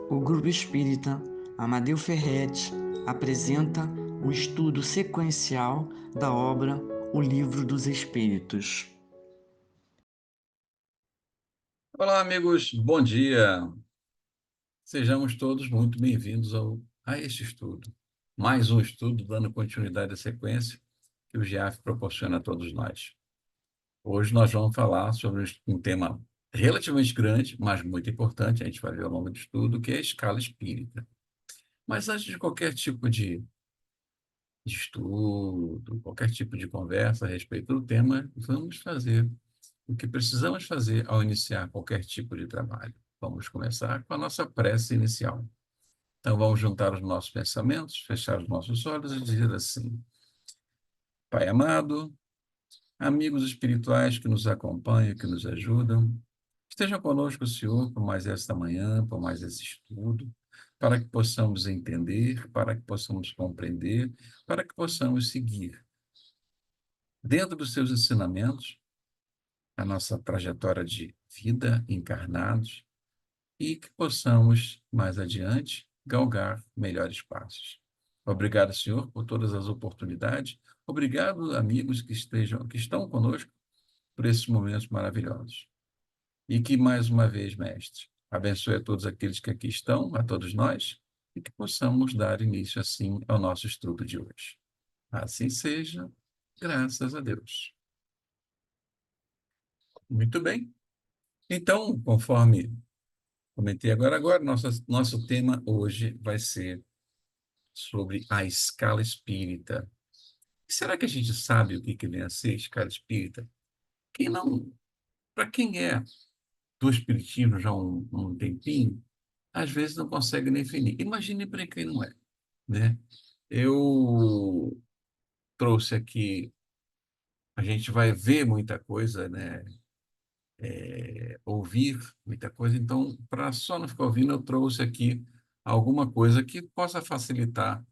O Grupo Espírita Amadeu Ferretti apresenta o estudo sequencial da obra O Livro dos Espíritos. Olá, amigos, bom dia. Sejamos todos muito bem-vindos a este estudo. Mais um estudo dando continuidade à sequência que o GIAF proporciona a todos nós. Hoje nós vamos falar sobre um tema relativamente grande, mas muito importante, a gente vai ver ao longo do estudo, que é a escala espírita. Mas antes de qualquer tipo de estudo, qualquer tipo de conversa a respeito do tema, vamos fazer o que precisamos fazer ao iniciar qualquer tipo de trabalho. Vamos começar com a nossa prece inicial. Então, vamos juntar os nossos pensamentos, fechar os nossos olhos e dizer assim: Pai amado, amigos espirituais que nos acompanham, que nos ajudam, estejam conosco, Senhor, por mais esta manhã, por mais esse estudo, para que possamos entender, para que possamos compreender, para que possamos seguir dentro dos seus ensinamentos a nossa trajetória de vida encarnados e que possamos, mais adiante, galgar melhores passos. Obrigado, Senhor, por todas as oportunidades. Obrigado, amigos que estão conosco por esses momentos maravilhosos. E que, mais uma vez, Mestre, abençoe a todos aqueles que aqui estão, a todos nós, e que possamos dar início, assim, ao nosso estudo de hoje. Assim seja, graças a Deus. Muito bem. Então, conforme comentei agora, nosso tema hoje vai ser sobre a escala espírita. Será que a gente sabe o que vem a ser escala espírita? Quem não, para quem é do espiritismo já há um tempinho, às vezes não consegue definir. Imagine para quem não é, né? Eu trouxe aqui, a gente vai ver muita coisa, né? Ouvir muita coisa, então, para só não ficar ouvindo, eu trouxe aqui alguma coisa que possa facilitar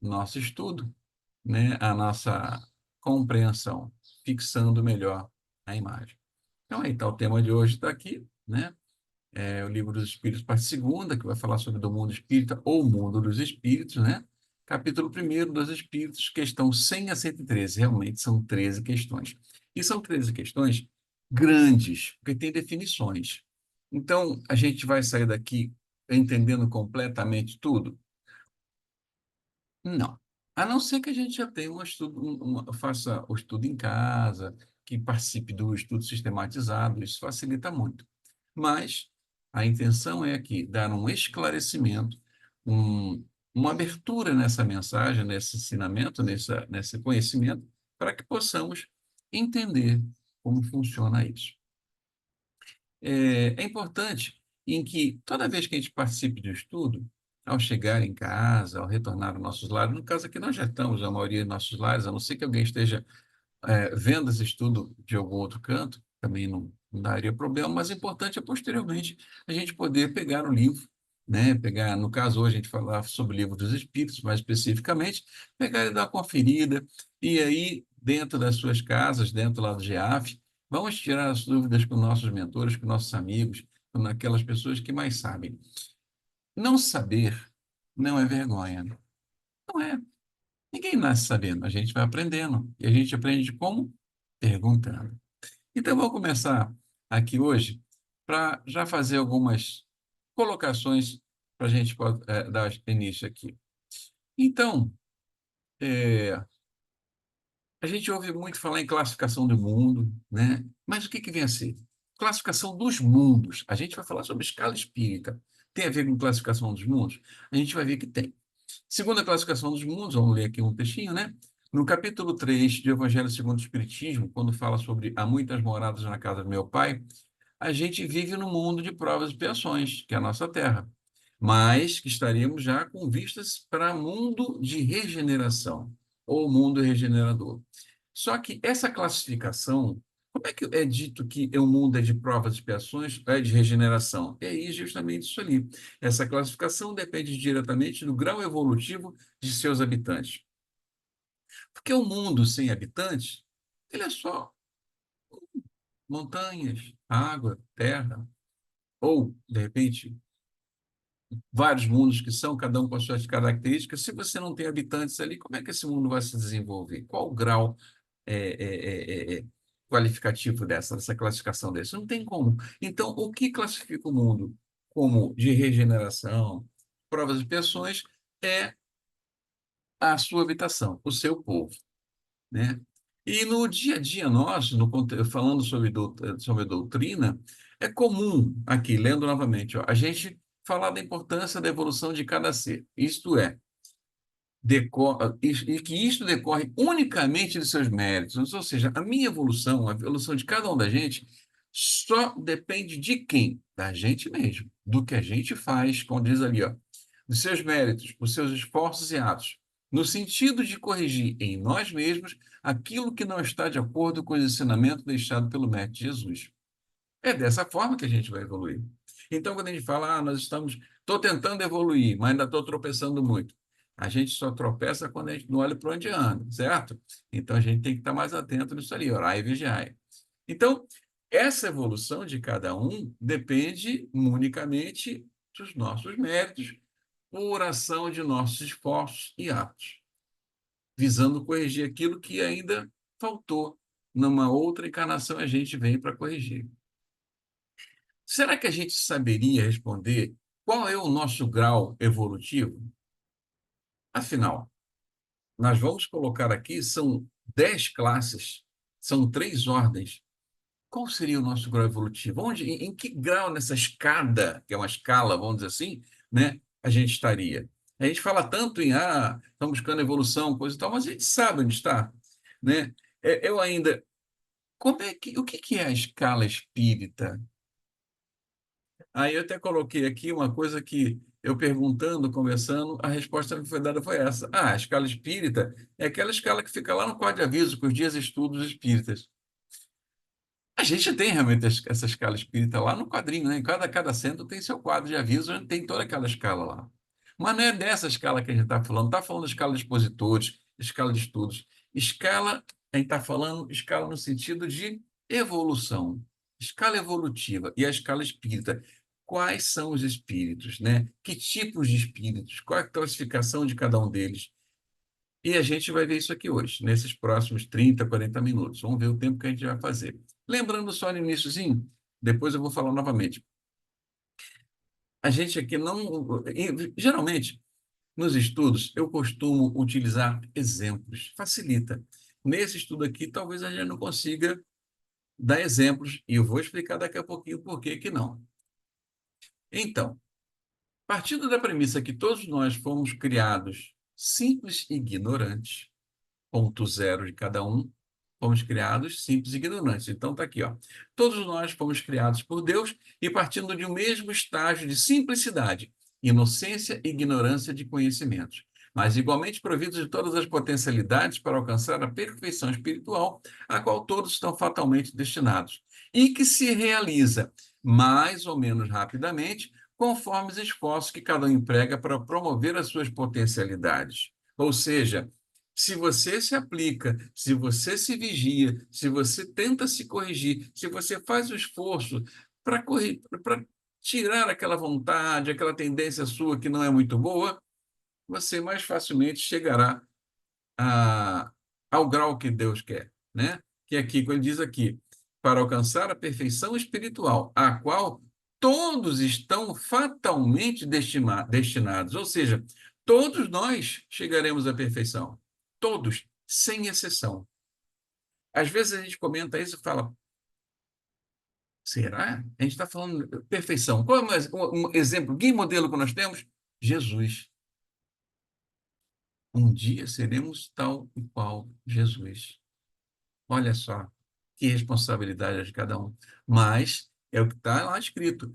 nosso estudo, né, a nossa compreensão, fixando melhor a imagem. Então, aí está o tema de hoje, está aqui, né? É o Livro dos Espíritos, parte segunda, que vai falar sobre o mundo espírita ou mundo dos espíritos, né? Capítulo primeiro dos Espíritos, questão 100 a 113. Realmente são 13 questões. E são 13 questões grandes, porque tem definições. Então, a gente vai sair daqui entendendo completamente tudo? Não. A não ser que a gente já tenha faça o estudo em casa, que participe do estudo sistematizado, isso facilita muito. Mas a intenção é aqui dar um esclarecimento, um, uma abertura nessa mensagem, nesse ensinamento, nesse conhecimento, para que possamos entender como funciona isso. É importante em que toda vez que a gente participe de um estudo, ao chegar em casa, ao retornar aos nossos lares, no caso aqui nós já estamos, a maioria dos nossos lares, a não ser que alguém esteja vendo esse estudo de algum outro canto, também não daria problema, mas o importante é posteriormente a gente poder pegar o livro, né? Pegar, no caso hoje a gente falar sobre o livro dos Espíritos, mais especificamente, pegar e dar uma conferida, e aí dentro das suas casas, dentro lá do GEAF, vamos tirar as dúvidas com nossos mentores, com nossos amigos, com aquelas pessoas que mais sabem. Não saber não é vergonha, não é. Ninguém nasce sabendo, a gente vai aprendendo. E a gente aprende como? Perguntando. Então, vou começar aqui hoje para já fazer algumas colocações para a gente dar início aqui. Então, é, a gente ouve muito falar em classificação do mundo, né? Mas o que vem a ser? Classificação dos mundos. A gente vai falar sobre escala espírita. Tem a ver com classificação dos mundos? A gente vai ver que tem. Segundo a classificação dos mundos, vamos ler aqui um textinho, né? No capítulo 3 do Evangelho segundo o Espiritismo, quando fala sobre há muitas moradas na casa do meu pai, a gente vive no mundo de provas e expiações, que é a nossa terra, mas que estaríamos já com vistas para mundo de regeneração, ou mundo regenerador. Só que essa classificação, como é que é dito que é um mundo de provas e expiações, é de regeneração? É aí justamente isso ali. Essa classificação depende diretamente do grau evolutivo de seus habitantes. Porque o mundo sem habitantes, ele é só montanhas, água, terra, ou, de repente, vários mundos que são, cada um com as suas características. Se você não tem habitantes ali, como é que esse mundo vai se desenvolver? Qual o grau qualificativo dessa classificação desse? Não tem como. Então, o que classifica o mundo como de regeneração, provas e expiações, é a sua habitação, o seu povo, né? E no dia a dia nosso, falando sobre doutrina, é comum, aqui, lendo novamente, ó, a gente falar da importância da evolução de cada ser. Isto é, e que isto decorre unicamente de seus méritos. Ou seja, a minha evolução, a evolução de cada um da gente, só depende de quem? Da gente mesmo, do que a gente faz, como diz ali, ó, dos seus méritos, dos seus esforços e atos, no sentido de corrigir em nós mesmos aquilo que não está de acordo com o ensinamento deixado pelo Mestre Jesus. É dessa forma que a gente vai evoluir. Então, quando a gente fala, estou tentando evoluir, mas ainda estou tropeçando muito. A gente só tropeça quando a gente não olha para onde anda, certo? Então, a gente tem que estar mais atento nisso ali, orar e vigiar. Então, essa evolução de cada um depende unicamente dos nossos méritos, por ação de nossos esforços e atos, visando corrigir aquilo que ainda faltou. Numa outra encarnação, a gente vem para corrigir. Será que a gente saberia responder qual é o nosso grau evolutivo? Afinal, nós vamos colocar aqui, são 10 classes, são 3 ordens. Qual seria o nosso grau evolutivo? Em que grau nessa escada, que é uma escala, vamos dizer assim, né, a gente estaria? A gente fala tanto em, estamos buscando evolução, coisa e tal, mas a gente sabe onde está, né? Eu ainda, o que que é a escala espírita? Aí eu até coloquei aqui uma coisa que eu perguntando, conversando, a resposta que me foi dada foi essa. A escala espírita é aquela escala que fica lá no quadro de aviso com os dias de estudos espíritas. A gente tem realmente essa escala espírita lá no quadrinho, né? Em cada centro tem seu quadro de aviso, onde tem toda aquela escala lá. Mas não é dessa escala que a gente está falando. Está falando escala de expositores, escala de estudos. Escala, a gente está falando escala no sentido de evolução. Escala evolutiva e a escala espírita. Quais são os espíritos, né? Que tipos de espíritos? Qual é a classificação de cada um deles? E a gente vai ver isso aqui hoje, nesses próximos 30, 40 minutos. Vamos ver o tempo que a gente vai fazer. Lembrando só no iníciozinho, depois eu vou falar novamente. A gente aqui não. Geralmente, nos estudos, eu costumo utilizar exemplos. Facilita. Nesse estudo aqui, talvez a gente não consiga dar exemplos, e eu vou explicar daqui a pouquinho por que que não. Então, partindo da premissa que todos nós fomos criados simples e ignorantes, ponto zero de cada um, fomos criados simples e ignorantes. Então está aqui, ó. Todos nós fomos criados por Deus e partindo de um mesmo estágio de simplicidade, inocência e ignorância de conhecimentos, mas igualmente providos de todas as potencialidades para alcançar a perfeição espiritual, a qual todos estão fatalmente destinados, e que se realiza mais ou menos rapidamente, conforme os esforços que cada um emprega para promover as suas potencialidades. Ou seja, se você se aplica, se você se vigia, se você tenta se corrigir, se você faz o esforço para para tirar aquela vontade, aquela tendência sua que não é muito boa, você mais facilmente chegará a, ao grau que Deus quer, né? Que é aqui, quando ele diz aqui, para alcançar a perfeição espiritual, a qual todos estão fatalmente destinados, ou seja, todos nós chegaremos à perfeição, todos, sem exceção. Às vezes a gente comenta isso e fala, será? A gente está falando de perfeição. Qual é um exemplo, que modelo que nós temos? Jesus. Um dia seremos tal e qual Jesus. Olha só que responsabilidade de cada um. Mas é o que está lá escrito.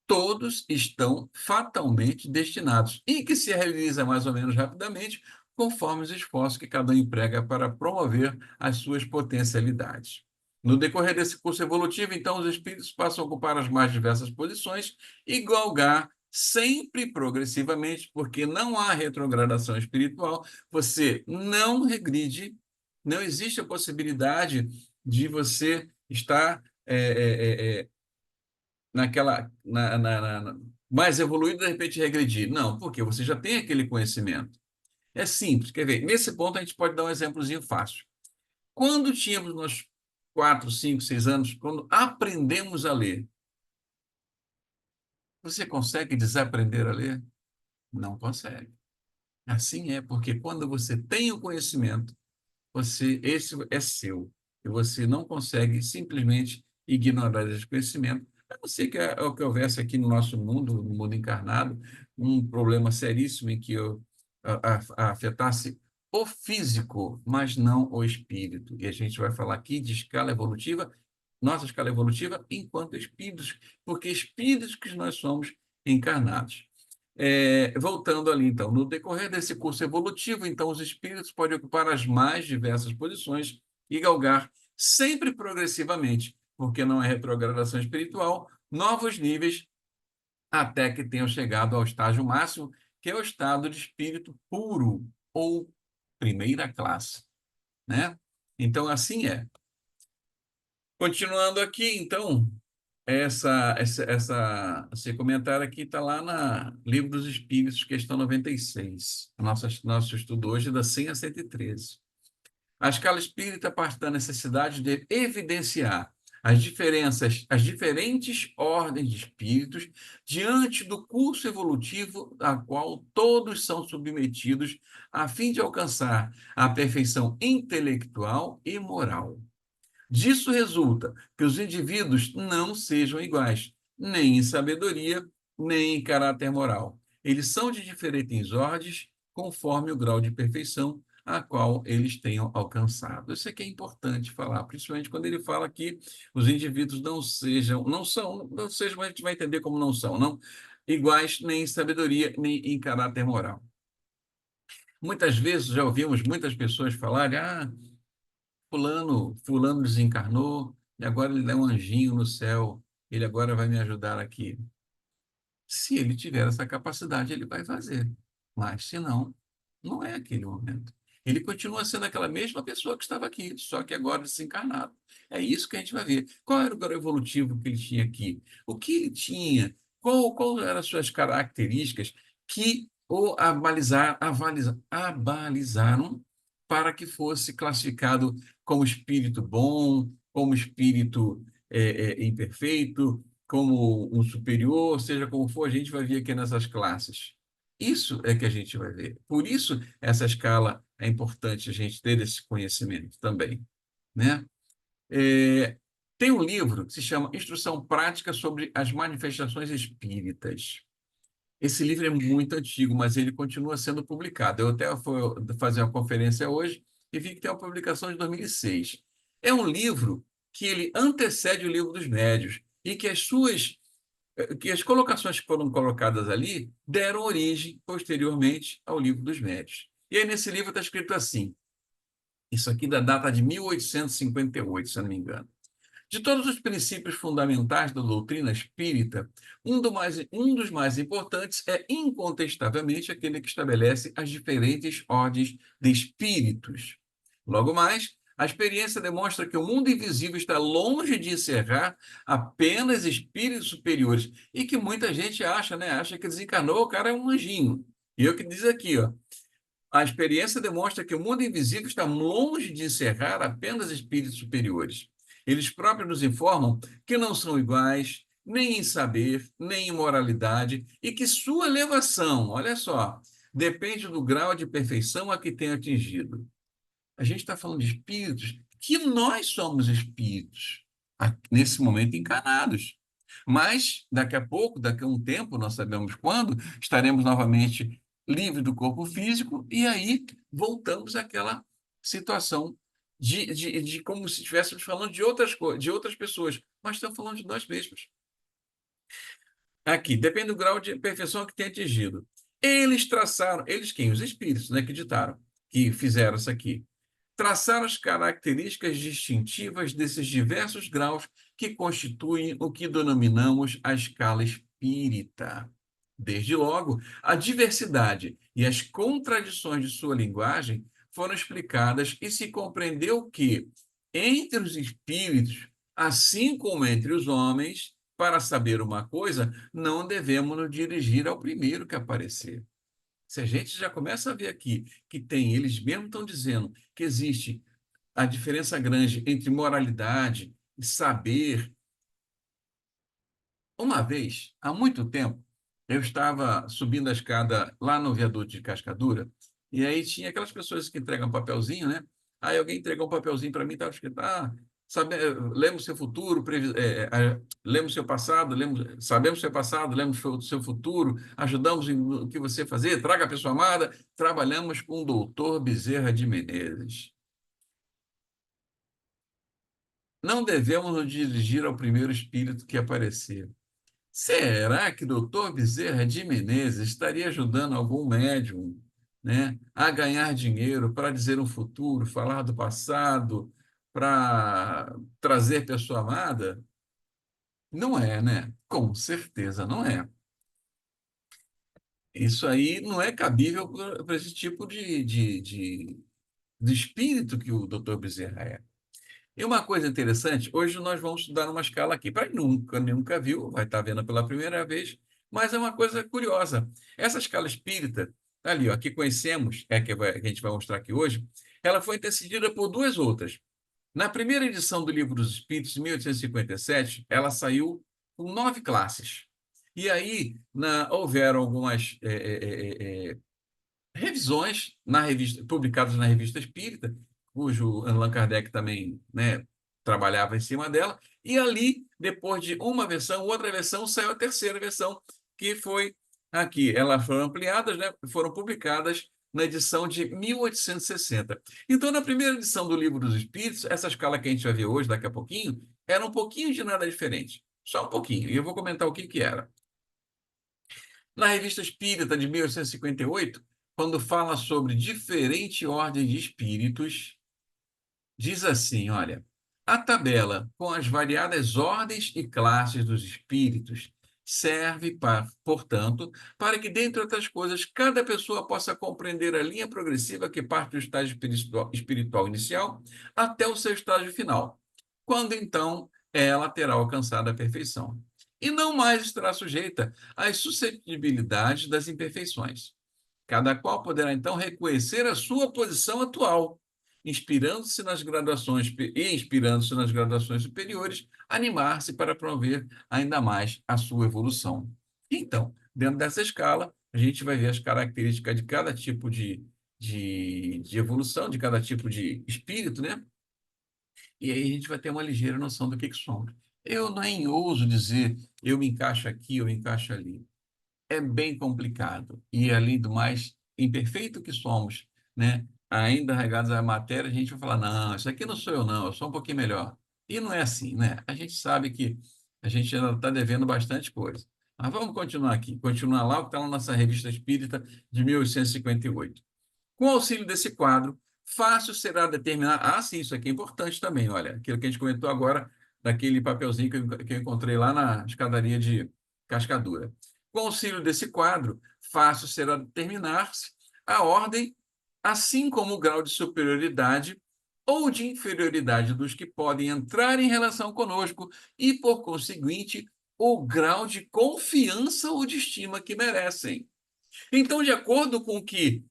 Todos estão fatalmente destinados e que se realiza mais ou menos rapidamente, conforme os esforços que cada um emprega para promover as suas potencialidades. No decorrer desse curso evolutivo, então, os espíritos passam a ocupar as mais diversas posições e galgar sempre progressivamente, porque não há retrogradação espiritual, você não regride, não existe a possibilidade de você estar naquela mais evoluído, de repente regredir. Não, porque você já tem aquele conhecimento. É simples, quer ver? Nesse ponto a gente pode dar um exemplozinho fácil. Quando tínhamos nós 4, 5, 6 anos, quando aprendemos a ler, você consegue desaprender a ler? Não consegue. Assim é, porque quando você tem o conhecimento, esse é seu. E você não consegue simplesmente ignorar esse conhecimento. A não ser que, o que houvesse aqui no nosso mundo, no mundo encarnado, um problema seríssimo em que afetasse o físico, mas não o espírito. E a gente vai falar aqui de escala evolutiva, nossa escala evolutiva, enquanto espíritos, porque espíritos que nós somos encarnados. Voltando ali, então, no decorrer desse curso evolutivo, então, os espíritos podem ocupar as mais diversas posições e galgar, sempre progressivamente, porque não é retrogradação espiritual, novos níveis até que tenham chegado ao estágio máximo, que é o estado de espírito puro, ou primeira classe, né? Então, assim é. Continuando aqui, então, esse comentário aqui está lá na Livro dos Espíritos, questão 96. Nosso estudo hoje é da 100 a 113. A escala espírita parte da necessidade de evidenciar as diferenças, as diferentes ordens de espíritos diante do curso evolutivo a qual todos são submetidos a fim de alcançar a perfeição intelectual e moral. Disso resulta que os indivíduos não sejam iguais, nem em sabedoria, nem em caráter moral. Eles são de diferentes ordens, conforme o grau de perfeição a qual eles tenham alcançado. Isso aqui é importante falar, principalmente quando ele fala que os indivíduos não sejam, a gente vai entender como não são, não iguais nem em sabedoria, nem em caráter moral. Muitas vezes já ouvimos muitas pessoas falarem, fulano desencarnou e agora ele é um anjinho no céu. Ele agora vai me ajudar aqui. Se ele tiver essa capacidade, ele vai fazer. Mas se não, não é aquele momento. Ele continua sendo aquela mesma pessoa que estava aqui, só que agora desencarnado. É isso que a gente vai ver. Qual era o grau evolutivo que ele tinha aqui? O que ele tinha? Qual eram as suas características que o abalizaram para que fosse classificado como espírito bom, como espírito imperfeito, como um superior, seja como for, a gente vai ver aqui nessas classes. Isso é que a gente vai ver. Por isso, essa escala é importante a gente ter esse conhecimento também, né? É, Tem um livro que se chama Instrução Prática sobre as Manifestações Espíritas. Esse livro é muito antigo, mas ele continua sendo publicado. Eu até fui fazer uma conferência hoje e vi que tem uma publicação de 2006. É um livro que ele antecede o Livro dos Médios e que as colocações que foram colocadas ali deram origem, posteriormente, ao Livro dos Médios. E aí, nesse livro está escrito assim, isso aqui da data de 1858, se eu não me engano. De todos os princípios fundamentais da doutrina espírita, um dos mais importantes é, incontestavelmente, aquele que estabelece as diferentes ordens de espíritos. Logo mais, a experiência demonstra que o mundo invisível está longe de encerrar apenas espíritos superiores e que muita gente acha, né? Acha que desencarnou, o cara é um anjinho. E eu que diz aqui, ó, a experiência demonstra que o mundo invisível está longe de encerrar apenas espíritos superiores. Eles próprios nos informam que não são iguais, nem em saber, nem em moralidade, e que sua elevação, olha só, depende do grau de perfeição a que tem atingido. A gente está falando de espíritos que nós somos espíritos, nesse momento encarnados. Mas, daqui a pouco, daqui a um tempo, não sabemos quando, estaremos novamente livres do corpo físico e aí voltamos àquela situação de como se estivéssemos falando de outras pessoas, mas estamos falando de nós mesmos. Aqui, depende do grau de perfeição que tem atingido. Eles traçaram, eles quem? Os espíritos, né, que ditaram, que fizeram isso aqui traçar as características distintivas desses diversos graus que constituem o que denominamos a escala espírita. Desde logo, a diversidade e as contradições de sua linguagem foram explicadas e se compreendeu que, entre os espíritos, assim como entre os homens, para saber uma coisa, não devemos nos dirigir ao primeiro que aparecer. Se a gente já começa a ver aqui que tem, eles mesmos estão dizendo que existe a diferença grande entre moralidade e saber. Uma vez, há muito tempo, eu estava subindo a escada lá no viaduto de Cascadura, e aí tinha aquelas pessoas que entregam um papelzinho, né? Aí alguém entregou um papelzinho para mim, estava escrito, lemos seu futuro, lemos seu passado, sabemos seu passado, lemos seu futuro, ajudamos no que você fazer, traga a pessoa amada, trabalhamos com o doutor Bezerra de Menezes. Não devemos nos dirigir ao primeiro espírito que aparecer. Será que doutor Bezerra de Menezes estaria ajudando algum médium, né, a ganhar dinheiro para dizer um futuro, falar do passado, para trazer pessoa amada? Não é, né? Com certeza não é. Isso aí não é cabível para esse tipo de espírito que o doutor Bezerra é. E uma coisa interessante, hoje nós vamos estudar uma escala aqui. Para quem nunca viu, vai estar vendo pela primeira vez, mas é uma coisa curiosa. Essa escala espírita, tá ali, ó, que conhecemos, que a gente vai mostrar aqui hoje, ela foi antecedida por duas outras. Na primeira edição do Livro dos Espíritos, em 1857, ela saiu com 9 classes. E aí houveram algumas revisões publicadas na Revista Espírita, cujo Allan Kardec também, né, trabalhava em cima dela, e ali, depois de uma versão, outra versão, saiu a terceira versão, que foi aqui. Elas foram ampliadas, né, foram publicadas na edição de 1860. Então, na primeira edição do Livro dos Espíritos, essa escala que a gente vai ver hoje, daqui a pouquinho, era um pouquinho de nada diferente. Só um pouquinho. E eu vou comentar o que que era. Na Revista Espírita de 1858, quando fala sobre diferente ordem de espíritos, diz assim, olha, a tabela com as variadas ordens e classes dos espíritos serve, portanto, para que, dentre outras coisas, cada pessoa possa compreender a linha progressiva que parte do estágio espiritual inicial até o seu estágio final, quando então ela terá alcançado a perfeição. E não mais estará sujeita às suscetibilidades das imperfeições. Cada qual poderá então reconhecer a sua posição atual, inspirando-se nas graduações superiores, animar-se para promover ainda mais a sua evolução. Então, dentro dessa escala, a gente vai ver as características de cada tipo de evolução, de cada tipo de espírito, né? E aí a gente vai ter uma ligeira noção do que somos. Eu nem ouso dizer eu me encaixo aqui, eu me encaixo ali. É bem complicado. E, além do mais, imperfeito que somos, né? Ainda regados à matéria, a gente vai falar, não, isso aqui não sou eu, não, eu sou um pouquinho melhor. E não é assim, né? A gente sabe que a gente ainda está devendo bastante coisa. Mas vamos continuar aqui, continuar lá o que está na nossa Revista Espírita de 1858. Com o auxílio desse quadro, fácil será determinar. Ah, sim, isso aqui é importante também, olha, aquilo que a gente comentou agora, daquele papelzinho que eu encontrei lá na escadaria de Cascadura. Com o auxílio desse quadro, fácil será determinar-se a ordem, assim como o grau de superioridade ou de inferioridade dos que podem entrar em relação conosco e, por conseguinte, o grau de confiança ou de estima que merecem. Então, de acordo com que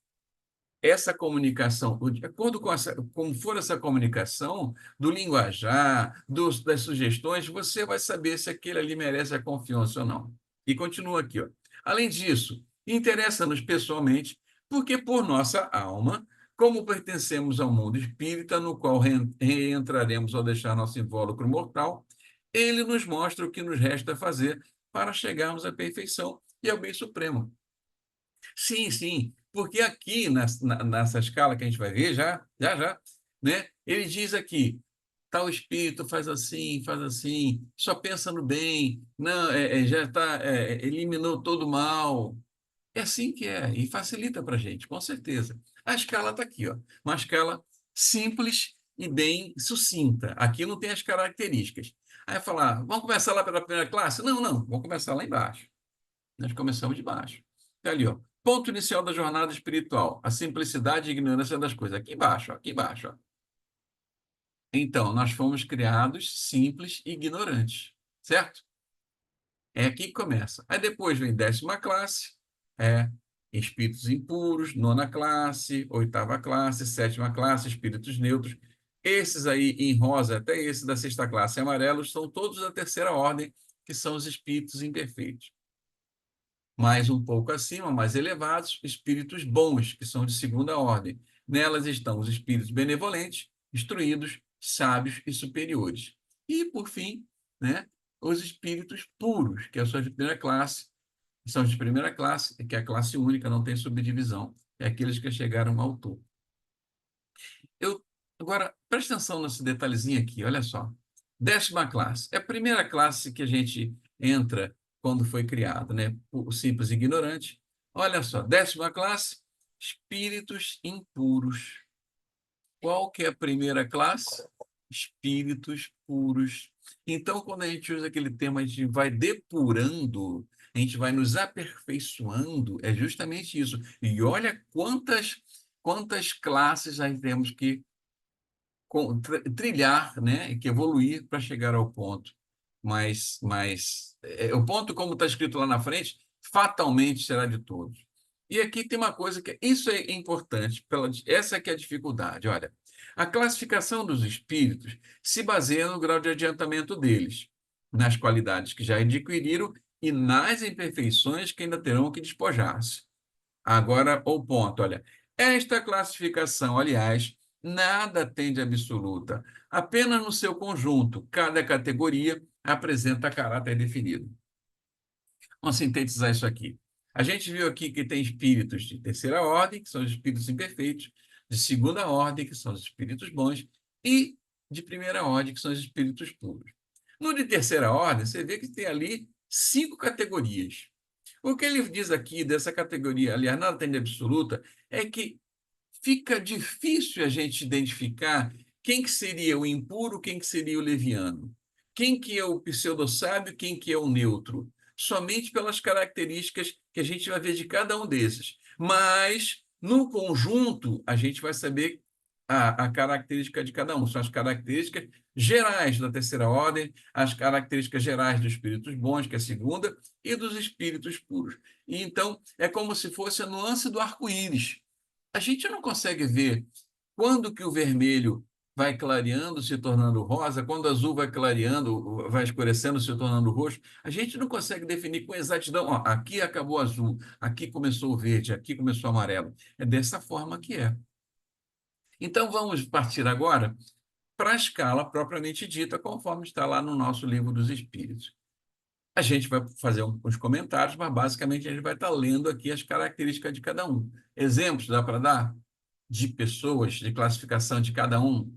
essa comunicação, de acordo com como for essa comunicação, do linguajar, das sugestões, você vai saber se aquele ali merece a confiança ou não. E continua aqui, ó. Além disso, interessa-nos pessoalmente, porque por nossa alma, como pertencemos ao mundo espírita, no qual reentraremos ao deixar nosso invólucro mortal, ele nos mostra o que nos resta fazer para chegarmos à perfeição e ao bem supremo. Sim, sim, porque aqui nessa escala que a gente vai ver já, né? Ele diz aqui, tal espírito faz assim, só pensa no bem, não, já tá, eliminou todo o mal. É assim que é, e facilita para a gente, com certeza. A escala está aqui, ó, uma escala simples e bem sucinta. Aqui não tem as características. Aí falar, vamos começar lá pela primeira classe? Não, não, vamos começar lá embaixo. Nós começamos de baixo. Está ali, ó. Ponto inicial da jornada espiritual, a simplicidade e ignorância das coisas. Aqui embaixo, ó, aqui embaixo. Ó. Então, nós fomos criados simples e ignorantes, certo? É aqui que começa. Aí depois vem 10ª classe, é espíritos impuros, 9ª classe, 8ª classe, 7ª classe, espíritos neutros. Esses aí em rosa, até esse da 6ª classe, amarelos, são todos da terceira ordem, que são os espíritos imperfeitos. Mais um pouco acima, mais elevados, espíritos bons, que são de segunda ordem. Nelas estão os espíritos benevolentes, instruídos, sábios e superiores. E, por fim, né, os espíritos puros, que são de primeira classe, são de primeira classe, que é a classe única, não tem subdivisão. É aqueles que chegaram ao topo. Agora, preste atenção nesse detalhezinho aqui, olha só. 10ª classe. É a primeira classe que a gente entra quando foi criado, né? O simples ignorante. Olha só, 10ª classe, espíritos impuros. Qual que é a primeira classe? Espíritos puros. Então, quando a gente usa aquele termo, a gente vai depurando, a gente vai nos aperfeiçoando, é justamente isso. E olha quantas classes nós temos que trilhar, né, que evoluir para chegar ao ponto. Mas o ponto, como está escrito lá na frente, fatalmente será de todos. E aqui tem uma coisa que isso é importante, essa que é a dificuldade. Olha, a classificação dos espíritos se baseia no grau de adiantamento deles, nas qualidades que já adquiriram e nas imperfeições que ainda terão que despojar-se. Agora, o ponto, olha, esta classificação, aliás, nada tem de absoluta. Apenas no seu conjunto, cada categoria apresenta caráter definido. Vamos sintetizar isso aqui. A gente viu aqui que tem espíritos de terceira ordem, que são os espíritos imperfeitos, de segunda ordem, que são os espíritos bons, e de primeira ordem, que são os espíritos puros. No de terceira ordem, você vê que tem ali 5 categorias. O que ele diz aqui dessa categoria, aliás, nada tem de absoluta, é que fica difícil a gente identificar quem que seria o impuro, quem que seria o leviano, quem que é o pseudo-sábio, quem que é o neutro, somente pelas características que a gente vai ver de cada um desses. Mas, no conjunto, a gente vai saber a característica de cada um. São as características gerais da terceira ordem, as características gerais dos espíritos bons, que é a segunda, e dos espíritos puros. E, então, é como se fosse a nuance do arco-íris. A gente não consegue ver quando que o vermelho vai clareando, se tornando rosa, quando o azul vai clareando, vai escurecendo, se tornando roxo. A gente não consegue definir com exatidão, ó, aqui acabou o azul, aqui começou o verde, aqui começou o amarelo. É dessa forma que é. Então, vamos partir agora para a escala propriamente dita, conforme está lá no nosso livro dos Espíritos. A gente vai fazer uns comentários, mas basicamente a gente vai estar lendo aqui as características de cada um. Exemplos dá para dar? De pessoas, de classificação de cada um?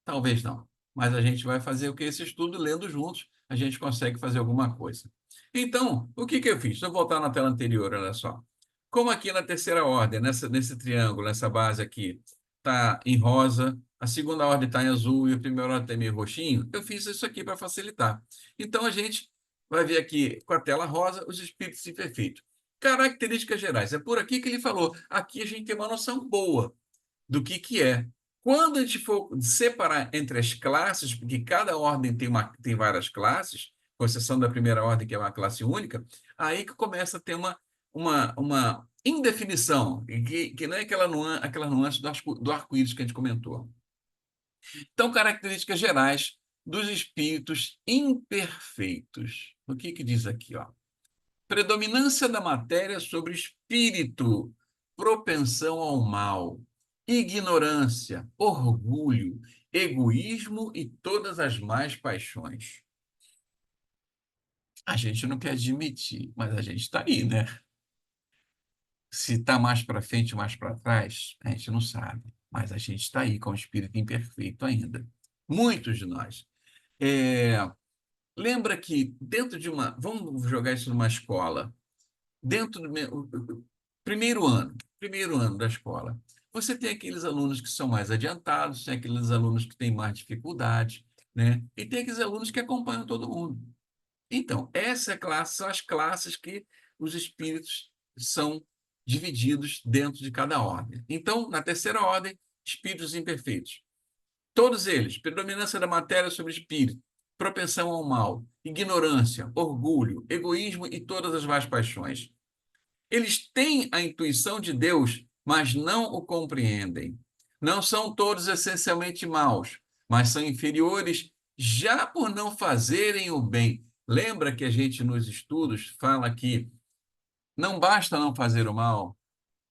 Talvez não. Mas a gente vai fazer o que esse estudo, lendo juntos, a gente consegue fazer alguma coisa. Então, o que eu fiz? Deixa eu voltar na tela anterior, olha só. Como aqui na terceira ordem, nesse triângulo, nessa base aqui, está em rosa, a segunda ordem está em azul e a primeira ordem está meio roxinho, eu fiz isso aqui para facilitar. Então, a gente vai ver aqui com a tela rosa os espíritos imperfeitos. Características gerais. É por aqui que ele falou. Aqui a gente tem uma noção boa do que é. Quando a gente for separar entre as classes, porque cada ordem tem várias classes, com exceção da primeira ordem, que é uma classe única, aí que começa a ter uma indefinição, que não é aquela nuance do arco-íris que a gente comentou. Então, características gerais dos espíritos imperfeitos. O que diz aqui? Ó? Predominância da matéria sobre o espírito, propensão ao mal, ignorância, orgulho, egoísmo e todas as más paixões. A gente não quer admitir, mas a gente está aí, né? Se está mais para frente ou mais para trás, a gente não sabe. Mas a gente está aí com o espírito imperfeito ainda. Muitos de nós. É, lembra que dentro de uma. Vamos jogar isso numa escola. Dentro do primeiro ano da escola, você tem aqueles alunos que são mais adiantados, tem aqueles alunos que têm mais dificuldade, né? E tem aqueles alunos que acompanham todo mundo. Então, essa classe são as classes que os espíritos são divididos dentro de cada ordem. Então, na terceira ordem, espíritos imperfeitos. Todos eles, predominância da matéria sobre o espírito. propensão ao mal, ignorância, orgulho, egoísmo e todas as más paixões. Eles têm a intuição de Deus, mas não o compreendem. Não são todos essencialmente maus, mas são inferiores já por não fazerem o bem. Lembra que a gente nos estudos fala que não basta não fazer o mal,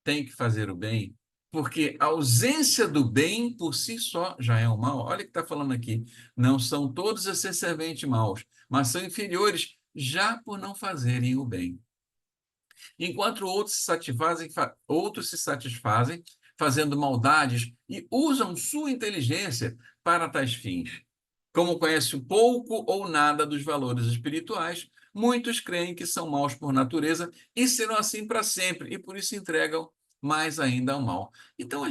tem que fazer o bem, porque a ausência do bem por si só já é o mal. Olha o que está falando aqui. Não são todos essencialmente maus, mas são inferiores já por não fazerem o bem. Enquanto outros se satisfazem fazendo maldades e usam sua inteligência para tais fins. Como conhecem pouco ou nada dos valores espirituais, muitos creem que são maus por natureza e serão assim para sempre, e por isso entregam mais ainda ao mal. Então,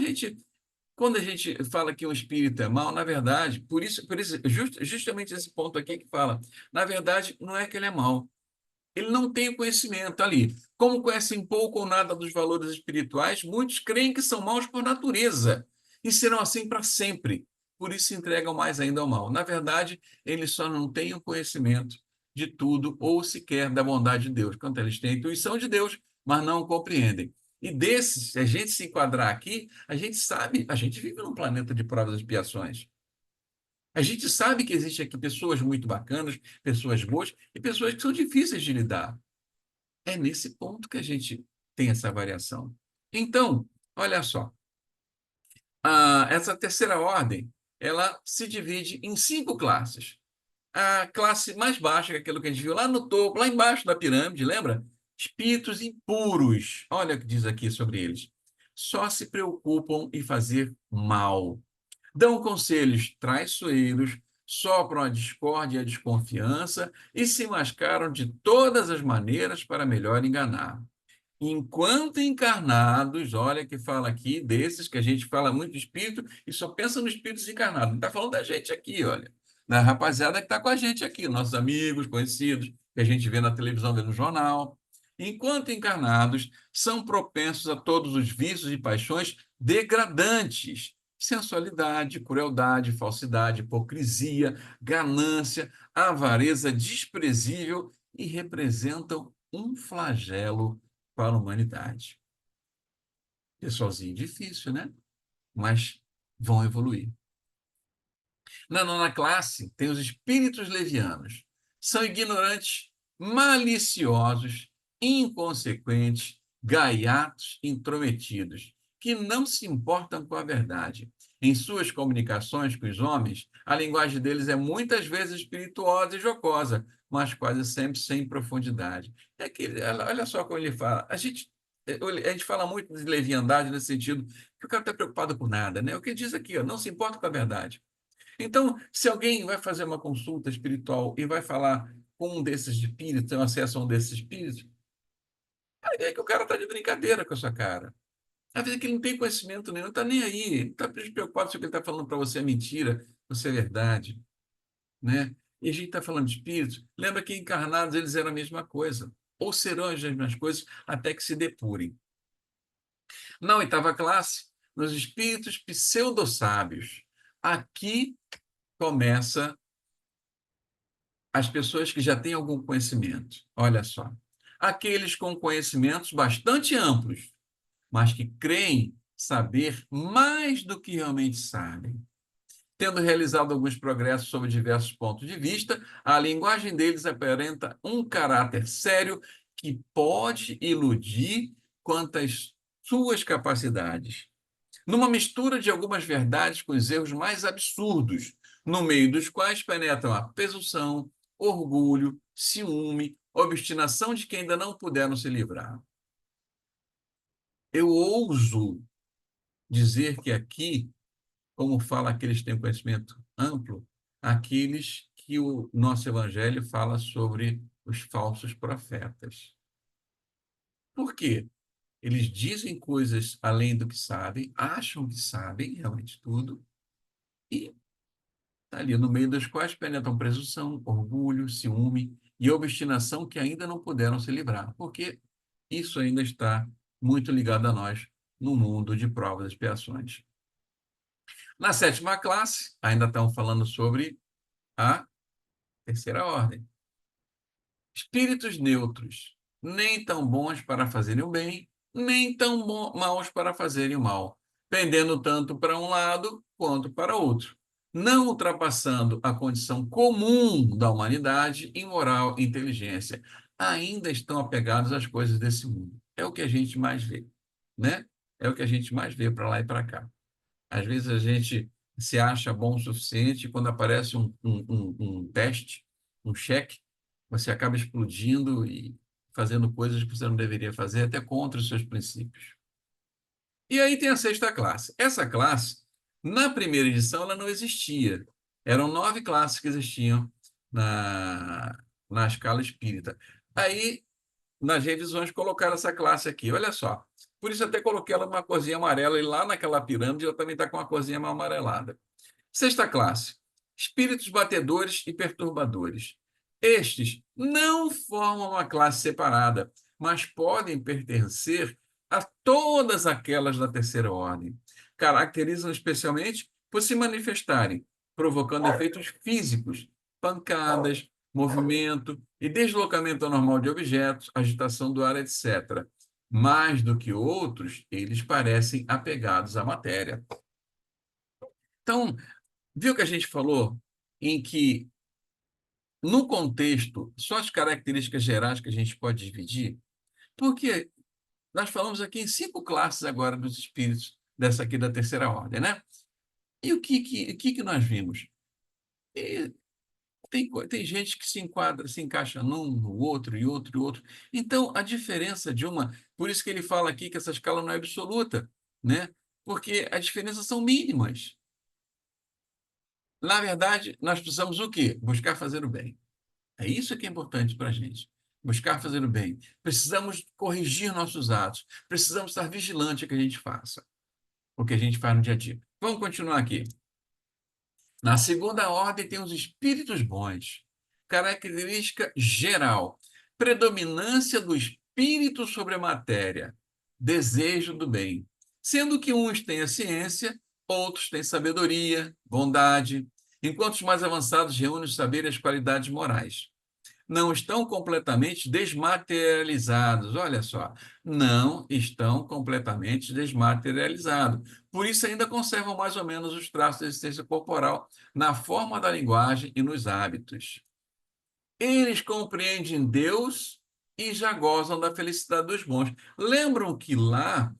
quando a gente fala que um espírito é mau, na verdade, justamente esse ponto aqui que fala, na verdade, não é que ele é mau, ele não tem o conhecimento ali. Como conhecem pouco ou nada dos valores espirituais, muitos creem que são maus por natureza e serão assim para sempre. Por isso se entregam mais ainda ao mal. Na verdade, eles só não têm o conhecimento de tudo ou sequer da bondade de Deus. Quanto eles têm a intuição de Deus, mas não o compreendem. E desses, se a gente se enquadrar aqui, a gente sabe, a gente vive num planeta de provas e expiações. A gente sabe que existem aqui pessoas muito bacanas, pessoas boas e pessoas que são difíceis de lidar. É nesse ponto que a gente tem essa variação. Então, olha só, essa terceira ordem, ela se divide em 5 classes. A classe mais baixa, que é aquilo que a gente viu lá no topo, lá embaixo da pirâmide, lembra? Espíritos impuros. Olha o que diz aqui sobre eles. Só se preocupam em fazer mal. Dão conselhos traiçoeiros, sopram a discórdia e a desconfiança e se mascaram de todas as maneiras para melhor enganar. Enquanto encarnados, olha que fala aqui desses que a gente fala muito de espírito e só pensa nos espíritos encarnados. Não está falando da gente aqui, olha. Da rapaziada que está com a gente aqui, nossos amigos, conhecidos, que a gente vê na televisão, vê no jornal. Enquanto encarnados, são propensos a todos os vícios e paixões degradantes. Sensualidade, crueldade, falsidade, hipocrisia, ganância, avareza desprezível e representam um flagelo para a humanidade. Pessoalzinho difícil, né? Mas vão evoluir. Na nona classe, tem os espíritos levianos. São ignorantes, maliciosos, inconsequentes, gaiatos, intrometidos, que não se importam com a verdade. Em suas comunicações com os homens, a linguagem deles é muitas vezes espirituosa e jocosa, mas quase sempre sem profundidade. É que, olha só como ele fala. A gente fala muito de leviandade nesse sentido, que o cara está preocupado com nada, né? O que diz aqui, ó, não se importa com a verdade. Então, se alguém vai fazer uma consulta espiritual e vai falar com um desses espíritos, tem acesso a um desses espíritos, a ideia é que o cara está de brincadeira com a sua cara. A vida é que ele não tem conhecimento nenhum, não está nem aí, ele está preocupado se o que ele está falando para você é mentira, ou se é verdade, né? E a gente está falando de espíritos, lembra que encarnados eles eram a mesma coisa, ou serão as mesmas coisas até que se depurem. Na oitava classe, nos espíritos pseudo-sábios. Aqui começa as pessoas que já têm algum conhecimento. Olha só. Aqueles com conhecimentos bastante amplos, mas que creem saber mais do que realmente sabem. Tendo realizado alguns progressos sobre diversos pontos de vista, a linguagem deles aparenta um caráter sério que pode iludir quanto às suas capacidades, numa mistura de algumas verdades com os erros mais absurdos, no meio dos quais penetram a presunção, orgulho, ciúme, obstinação de quem ainda não puderam se livrar. Eu ouso dizer que aqui, como fala aqueles que têm conhecimento amplo, aqueles que o nosso evangelho fala sobre os falsos profetas. Por quê? Eles dizem coisas além do que sabem, acham que sabem realmente tudo, e tá ali no meio das quais penetram presunção, orgulho, ciúme e obstinação que ainda não puderam se livrar, porque isso ainda está muito ligado a nós no mundo de provas e expiações. Na sétima classe, ainda estamos falando sobre a terceira ordem. Espíritos neutros, nem tão bons para fazerem o bem, nem tão maus para fazerem o mal, pendendo tanto para um lado quanto para outro, não ultrapassando a condição comum da humanidade em moral e inteligência. Ainda estão apegados às coisas desse mundo. É o que a gente mais vê, né? É o que a gente mais vê para lá e para cá. Às vezes a gente se acha bom o suficiente e quando aparece um teste, um cheque, você acaba explodindo e fazendo coisas que você não deveria fazer, até contra os seus princípios. E aí tem a sexta classe. Essa classe, na primeira edição, ela não existia. Eram 9 classes que existiam na, na escala espírita. Aí, nas revisões, colocaram essa classe aqui. Olha só. Por isso até coloquei ela numa corzinha amarela e lá naquela pirâmide ela também está com uma corzinha mais amarelada. Sexta classe, espíritos batedores e perturbadores. Estes não formam uma classe separada, mas podem pertencer a todas aquelas da terceira ordem. Caracterizam especialmente por se manifestarem, provocando efeitos físicos, pancadas, movimento e deslocamento anormal de objetos, agitação do ar, etc. Mais do que outros, eles parecem apegados à matéria. Então, viu que a gente falou em que, no contexto, só as características gerais que a gente pode dividir? Porque nós falamos aqui em 5 classes agora dos espíritos, dessa aqui da terceira ordem, né? E o que nós vimos? E tem gente que se enquadra, se encaixa num, no outro, e outro, e outro. Então, a diferença de uma. Por isso que ele fala aqui que essa escala não é absoluta, né? Porque as diferenças são mínimas. Na verdade, nós precisamos o quê? Buscar fazer o bem. É isso que é importante para a gente. Buscar fazer o bem. Precisamos corrigir nossos atos. Precisamos estar vigilantes ao que a gente faça. O que a gente faz no dia a dia. Vamos continuar aqui. Na segunda ordem tem os espíritos bons. Característica geral. Predominância do espírito sobre a matéria. Desejo do bem. Sendo que uns têm a ciência, outros têm sabedoria, bondade, enquanto os mais avançados reúnem os saberes e as qualidades morais. Não estão completamente desmaterializados. Olha só, não estão completamente desmaterializados. Por isso, ainda conservam mais ou menos os traços da existência corporal na forma da linguagem e nos hábitos. Eles compreendem Deus e já gozam da felicidade dos bons. Lembram que lá,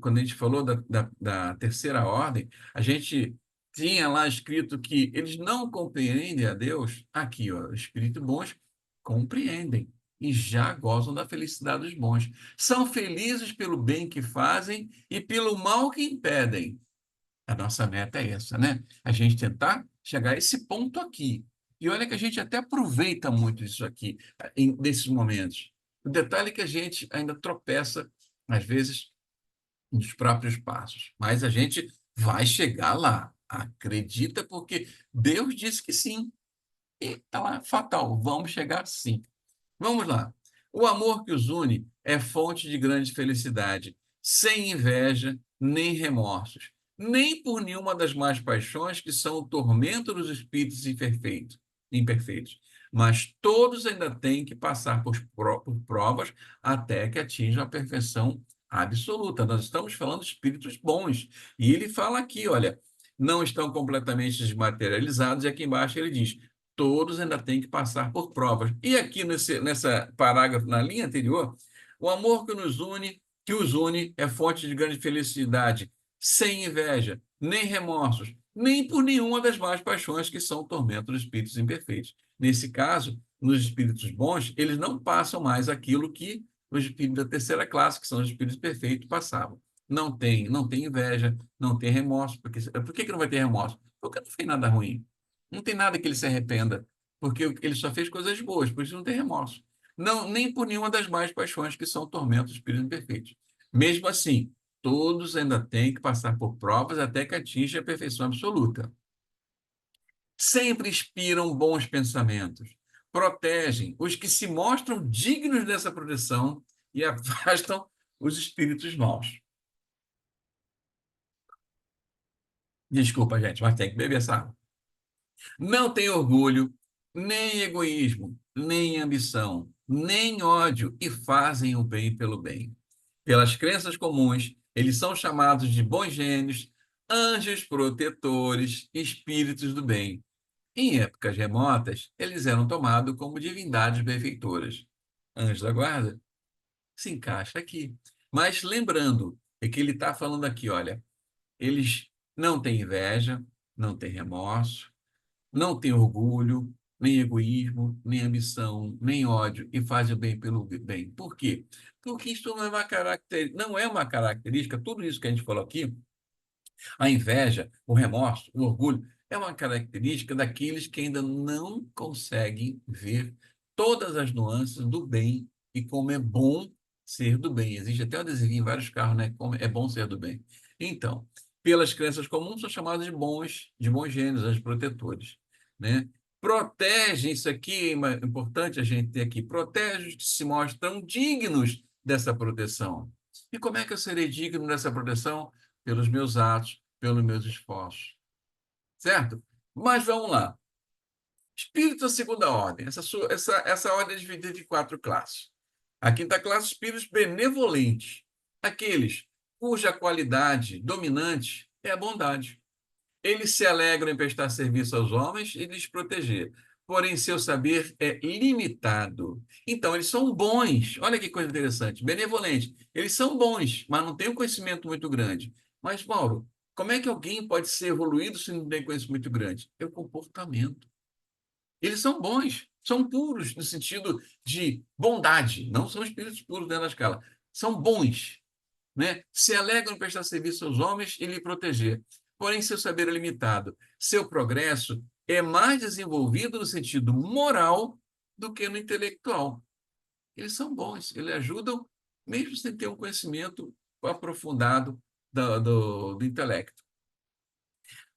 quando a gente falou da terceira ordem, a gente tinha lá escrito que eles não compreendem a Deus? Aqui, ó, espíritos bons compreendem e já gozam da felicidade dos bons. São felizes pelo bem que fazem e pelo mal que impedem. A nossa meta é essa, né? A gente tentar chegar a esse ponto aqui. E olha que a gente até aproveita muito isso aqui, nesses momentos. O detalhe é que a gente ainda tropeça, às vezes, nos próprios passos. Mas a gente vai chegar lá. Acredita, porque Deus disse que sim. E está lá, fatal. Vamos chegar sim. Vamos lá. O amor que os une é fonte de grande felicidade, sem inveja nem remorsos, nem por nenhuma das más paixões que são o tormento dos espíritos imperfeitos. Mas todos ainda têm que passar por provas até que atinjam a perfeição absoluta. Nós estamos falando de espíritos bons. E ele fala aqui, olha, não estão completamente desmaterializados, e aqui embaixo ele diz: todos ainda têm que passar por provas. E aqui nessa parágrafo, na linha anterior, o amor que os une é fonte de grande felicidade, sem inveja, nem remorsos, nem por nenhuma das más paixões que são o tormento dos espíritos imperfeitos. Nesse caso, nos espíritos bons, eles não passam mais aquilo que os espíritos da terceira classe, que são os espíritos perfeitos, passavam. Não tem inveja, não tem remorso. Por que não vai ter remorso? Porque não fez nada ruim. Não tem nada que ele se arrependa, porque ele só fez coisas boas, por isso não tem remorso. Não, nem por nenhuma das mais paixões que são tormentos dos espíritos imperfeitos. Mesmo assim, todos ainda têm que passar por provas até que atinjam a perfeição absoluta. Sempre inspiram bons pensamentos, protegem os que se mostram dignos dessa proteção e afastam os espíritos maus. Desculpa, gente, mas tem que beber essa água. Não tem orgulho, nem egoísmo, nem ambição, nem ódio, e fazem o bem pelo bem. Pelas crenças comuns, eles são chamados de bons gênios, anjos protetores, espíritos do bem. Em épocas remotas, eles eram tomados como divindades benfeitoras. Anjos da guarda se encaixa aqui. Mas lembrando, é que ele está falando aqui, olha, eles não têm inveja, não têm remorso, não têm orgulho, nem egoísmo, nem ambição, nem ódio, e fazem o bem pelo bem. Por quê? Porque isso não é uma característica, tudo isso que a gente falou aqui, a inveja, o remorso, o orgulho, é uma característica daqueles que ainda não conseguem ver todas as nuances do bem e como é bom ser do bem. Existe até um adesivinho em vários carros, né? Como é bom ser do bem. Então, pelas crenças comuns, são chamados de bons gênios, anjos protetores, né? Protege, isso aqui é importante a gente ter aqui, protege os que se mostram dignos dessa proteção. E como é que eu serei digno dessa proteção? Pelos meus atos, pelos meus esforços. Certo? Mas vamos lá. Espírito da segunda ordem. Essa ordem é dividida em quatro classes. A quinta classe, espíritos benevolentes. Aqueles cuja qualidade dominante é a bondade. Eles se alegram em prestar serviço aos homens e lhes proteger. Porém, seu saber é limitado. Então, eles são bons. Olha que coisa interessante. Benevolentes. Eles são bons, mas não têm um conhecimento muito grande. Mas, Mauro, como é que alguém pode ser evoluído se não tem conhecimento muito grande? É o comportamento. Eles são bons, são puros no sentido de bondade. Não são espíritos puros dentro da escala. São bons, né? Se alegram em prestar serviço aos homens e lhe proteger. Porém, seu saber é limitado. Seu progresso é mais desenvolvido no sentido moral do que no intelectual. Eles são bons, eles ajudam, mesmo sem ter um conhecimento aprofundado do intelecto.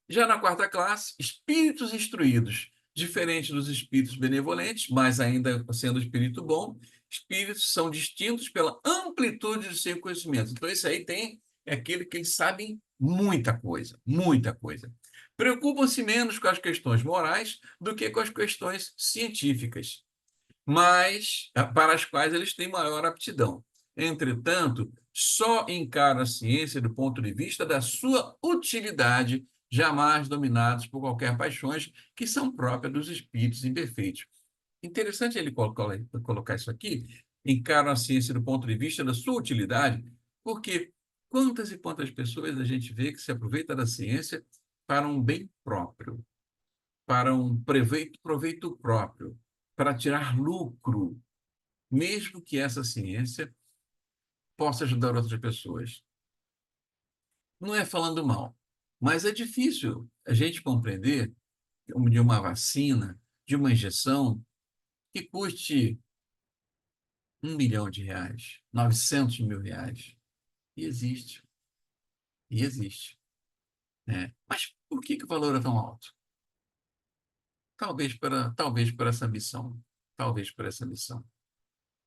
Já na quarta classe, espíritos instruídos, diferente dos espíritos benevolentes, mas ainda sendo espírito bom, espíritos são distintos pela amplitude do seu conhecimento. Então, esse aí é aquele que eles sabem muita coisa, muita coisa. Preocupam-se menos com as questões morais do que com as questões científicas, mas para as quais eles têm maior aptidão. Entretanto, só encaram a ciência do ponto de vista da sua utilidade, jamais dominados por qualquer paixões que são próprias dos espíritos imperfeitos. Interessante ele colocar isso aqui, encaram a ciência do ponto de vista da sua utilidade, porque quantas e quantas pessoas a gente vê que se aproveita da ciência para um bem próprio, para um proveito próprio, para tirar lucro, mesmo que essa ciência possa ajudar outras pessoas. Não é falando mal, mas é difícil a gente compreender de uma vacina, de uma injeção, que custe R$ 1 milhão, R$ 900 mil. E existe, e existe. Né? Mas por que o valor é tão alto? Talvez por essa missão. Talvez por essa missão.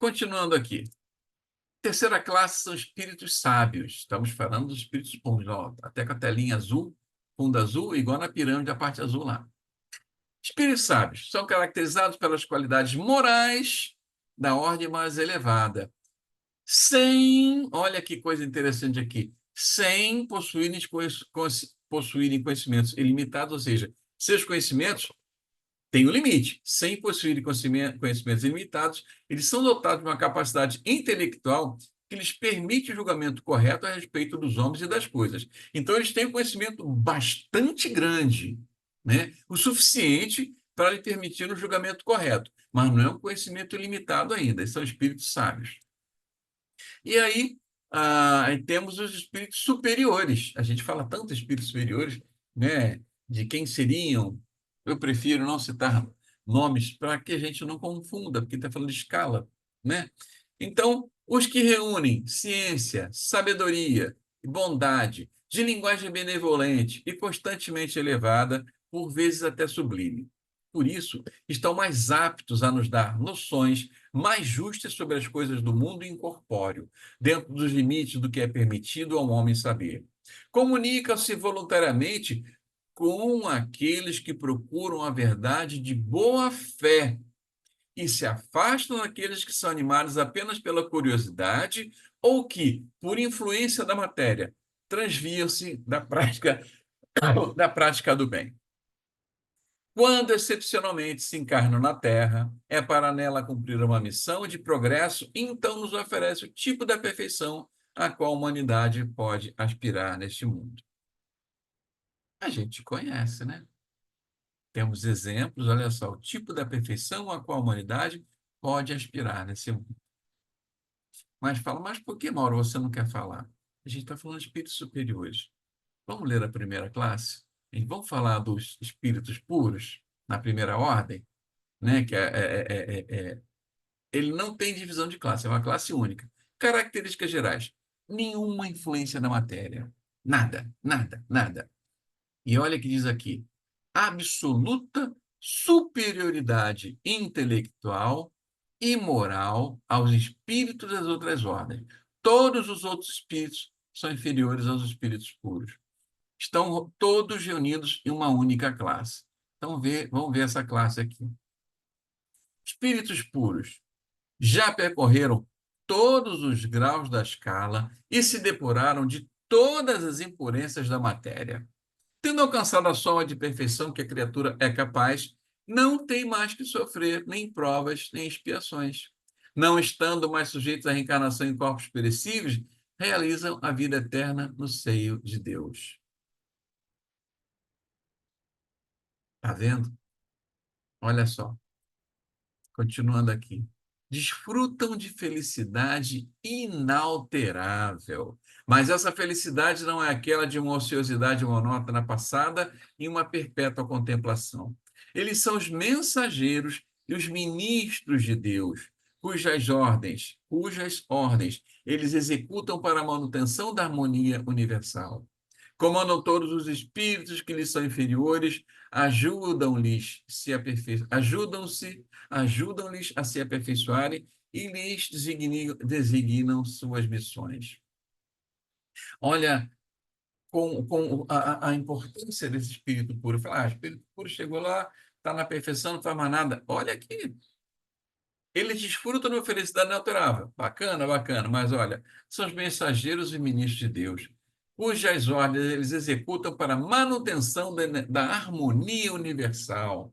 Continuando aqui. Terceira classe são espíritos sábios. Estamos falando dos espíritos bons, ó, até com a telinha azul, fundo azul, igual na pirâmide, a parte azul lá. Espíritos sábios são caracterizados pelas qualidades morais da ordem mais elevada, olha que coisa interessante aqui, sem possuírem conhecimentos ilimitados, ou seja, seus conhecimentos têm um limite. Sem possuírem conhecimentos ilimitados, eles são dotados de uma capacidade intelectual que lhes permite o julgamento correto a respeito dos homens e das coisas. Então, eles têm um conhecimento bastante grande, né? O suficiente para lhe permitir o julgamento correto, mas não é um conhecimento ilimitado ainda, eles são espíritos sábios. E aí, temos os espíritos superiores. A gente fala tanto de espíritos superiores, né? De quem seriam. Eu prefiro não citar nomes para que a gente não confunda, porque está falando de escala, né? Então, os que reúnem ciência, sabedoria e bondade, de linguagem benevolente e constantemente elevada, por vezes até sublime. Por isso, estão mais aptos a nos dar noções mais justas sobre as coisas do mundo incorpóreo, dentro dos limites do que é permitido ao homem saber. Comunicam-se voluntariamente com aqueles que procuram a verdade de boa fé e se afastam daqueles que são animados apenas pela curiosidade ou que, por influência da matéria, transviam-se da prática do bem. Quando excepcionalmente se encarnam na Terra, é para nela cumprir uma missão de progresso, e então nos oferece o tipo da perfeição a qual a humanidade pode aspirar neste mundo. A gente conhece, né? Temos exemplos, olha só, o tipo da perfeição a qual a humanidade pode aspirar nesse mundo. Mas fala, mas por que, Mauro, você não quer falar? A gente está falando de espíritos superiores. Vamos ler a primeira classe? E vamos falar dos espíritos puros, na primeira ordem, né? Que ele não tem divisão de classe, é uma classe única. Características gerais: nenhuma influência na matéria. Nada, nada, nada. E olha o que diz aqui: absoluta superioridade intelectual e moral aos espíritos das outras ordens. Todos os outros espíritos são inferiores aos espíritos puros. Estão todos reunidos em uma única classe. Então, vamos ver essa classe aqui. Espíritos puros já percorreram todos os graus da escala e se depuraram de todas as impurezas da matéria. Tendo alcançado a soma de perfeição que a criatura é capaz, não tem mais que sofrer nem provas, nem expiações. Não estando mais sujeitos à reencarnação em corpos perecíveis, realizam a vida eterna no seio de Deus. Está vendo? Olha só. Continuando aqui. Desfrutam de felicidade inalterável. Mas essa felicidade não é aquela de uma ociosidade monótona passada em uma perpétua contemplação. Eles são os mensageiros e os ministros de Deus, cujas ordens eles executam para a manutenção da harmonia universal. Comandam todos os espíritos que lhes são inferiores, ajudam-lhes a se aperfeiçoarem e lhes designam suas missões. Olha com a importância desse espírito puro. Fala, espírito puro chegou lá, está na perfeição, não faz mais nada. Olha aqui, eles desfrutam de uma felicidade inalterável. Bacana, bacana, mas olha, são os mensageiros e ministros de Deus, cujas ordens eles executam para a manutenção da harmonia universal.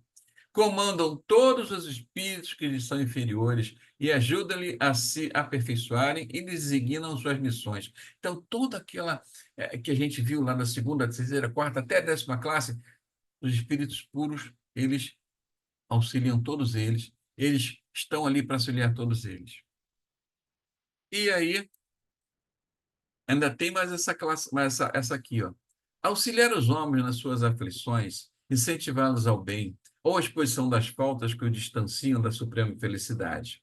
Comandam todos os espíritos que lhes são inferiores e ajudam-lhe a se aperfeiçoarem e designam suas missões. Então, toda aquela que a gente viu lá na segunda, terceira, quarta, até a 10ª classe, os espíritos puros, eles auxiliam todos eles, eles estão ali para auxiliar todos eles. E aí, ainda tem mais essa classe, mais essa aqui, ó. Auxiliar os homens nas suas aflições, incentivá-los ao bem, ou à exposição das faltas que o distanciam da suprema felicidade.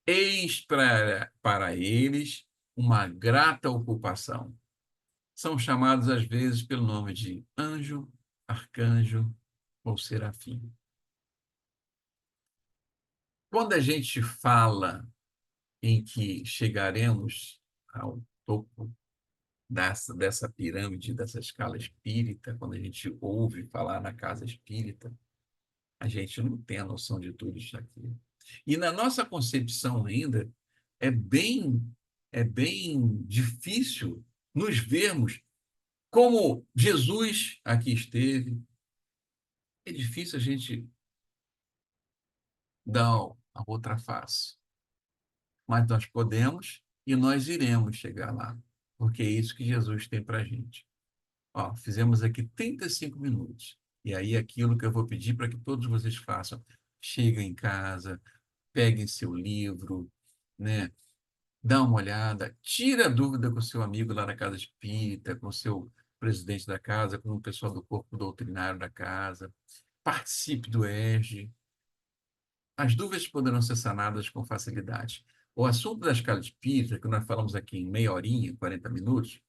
Eis para eles uma grata ocupação. São chamados, às vezes, pelo nome de anjo, arcanjo ou serafim. Quando a gente fala em que chegaremos ao topo dessa pirâmide, dessa escala espírita, quando a gente ouve falar na casa espírita, a gente não tem a noção de tudo isso aqui. E na nossa concepção ainda, é bem, é bem difícil nos vermos como Jesus aqui esteve. É difícil a gente dar a outra face. Mas nós podemos e nós iremos chegar lá, porque é isso que Jesus tem para a gente. Ó, fizemos aqui 35 minutos. E aí, aquilo que eu vou pedir para que todos vocês façam: cheguem em casa, peguem seu livro, né? Dá uma olhada, tira a dúvida com o seu amigo lá na casa espírita, com o seu presidente da casa, com o pessoal do corpo doutrinário da casa, participe do ERG. As dúvidas poderão ser sanadas com facilidade. O assunto da escala espírita, que nós falamos aqui em meia horinha, 40 minutos,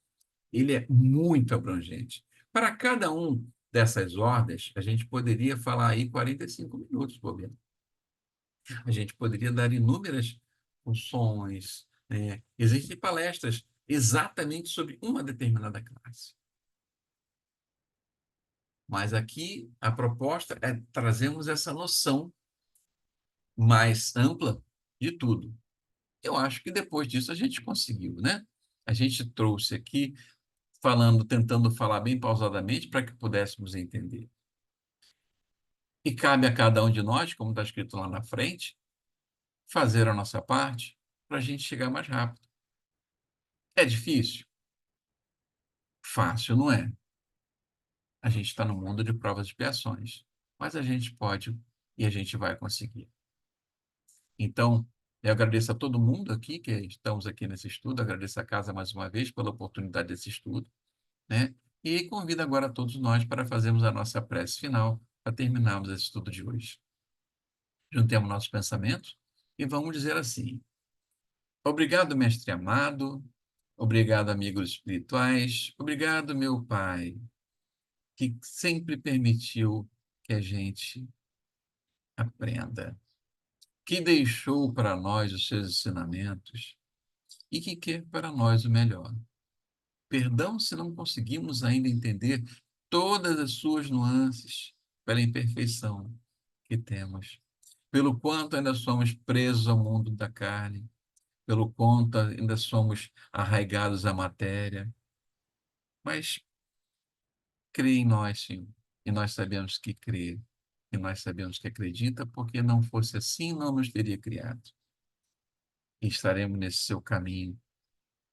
ele é muito abrangente. Para cada um dessas ordens, a gente poderia falar aí 45 minutos, por exemplo. A gente poderia dar inúmeras funções, né? Existem palestras exatamente sobre uma determinada classe. Mas aqui a proposta é trazermos essa noção mais ampla de tudo. Eu acho que depois disso a gente conseguiu, né? A gente trouxe aqui falando, tentando falar bem pausadamente para que pudéssemos entender. E cabe a cada um de nós, como está escrito lá na frente, fazer a nossa parte para a gente chegar mais rápido. É difícil? Fácil, não é? A gente está no mundo de provas e expiações, mas a gente pode e a gente vai conseguir. Então, eu agradeço a todo mundo aqui que estamos aqui nesse estudo, agradeço a casa mais uma vez pela oportunidade desse estudo, né? E convido agora todos nós para fazermos a nossa prece final, para terminarmos esse estudo de hoje. Juntemos nossos pensamentos e vamos dizer assim: obrigado, mestre amado, obrigado, amigos espirituais, obrigado, meu Pai, que sempre permitiu que a gente aprenda, que deixou para nós os seus ensinamentos e que quer para nós o melhor. Perdão se não conseguimos ainda entender todas as suas nuances pela imperfeição que temos, pelo quanto ainda somos presos ao mundo da carne, pelo quanto ainda somos arraigados à matéria, mas crê em nós, Senhor, e nós sabemos que crê, e nós sabemos que acredita, porque não fosse assim, não nos teria criado. E estaremos nesse seu caminho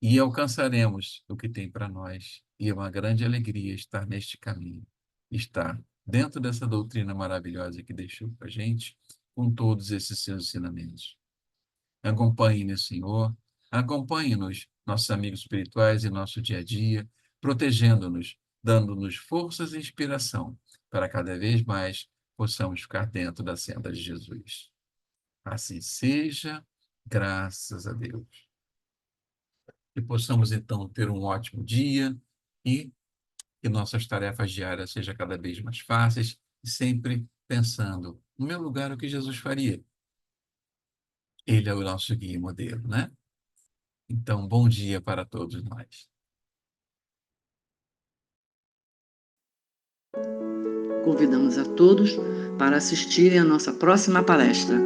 e alcançaremos o que tem para nós. E é uma grande alegria estar neste caminho, estar dentro dessa doutrina maravilhosa que deixou para a gente, com todos esses seus ensinamentos. Acompanhe-nos, Senhor, acompanhe-nos, nossos amigos espirituais, em nosso dia a dia, protegendo-nos, dando-nos forças e inspiração para cada vez mais possamos ficar dentro da senda de Jesus. Assim seja, graças a Deus. Que possamos, então, ter um ótimo dia e que nossas tarefas diárias sejam cada vez mais fáceis e sempre pensando, no meu lugar, o que Jesus faria. Ele é o nosso guia e modelo, né? Então, bom dia para todos nós. Convidamos a todos para assistirem à nossa próxima palestra.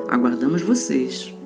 Aguardamos vocês!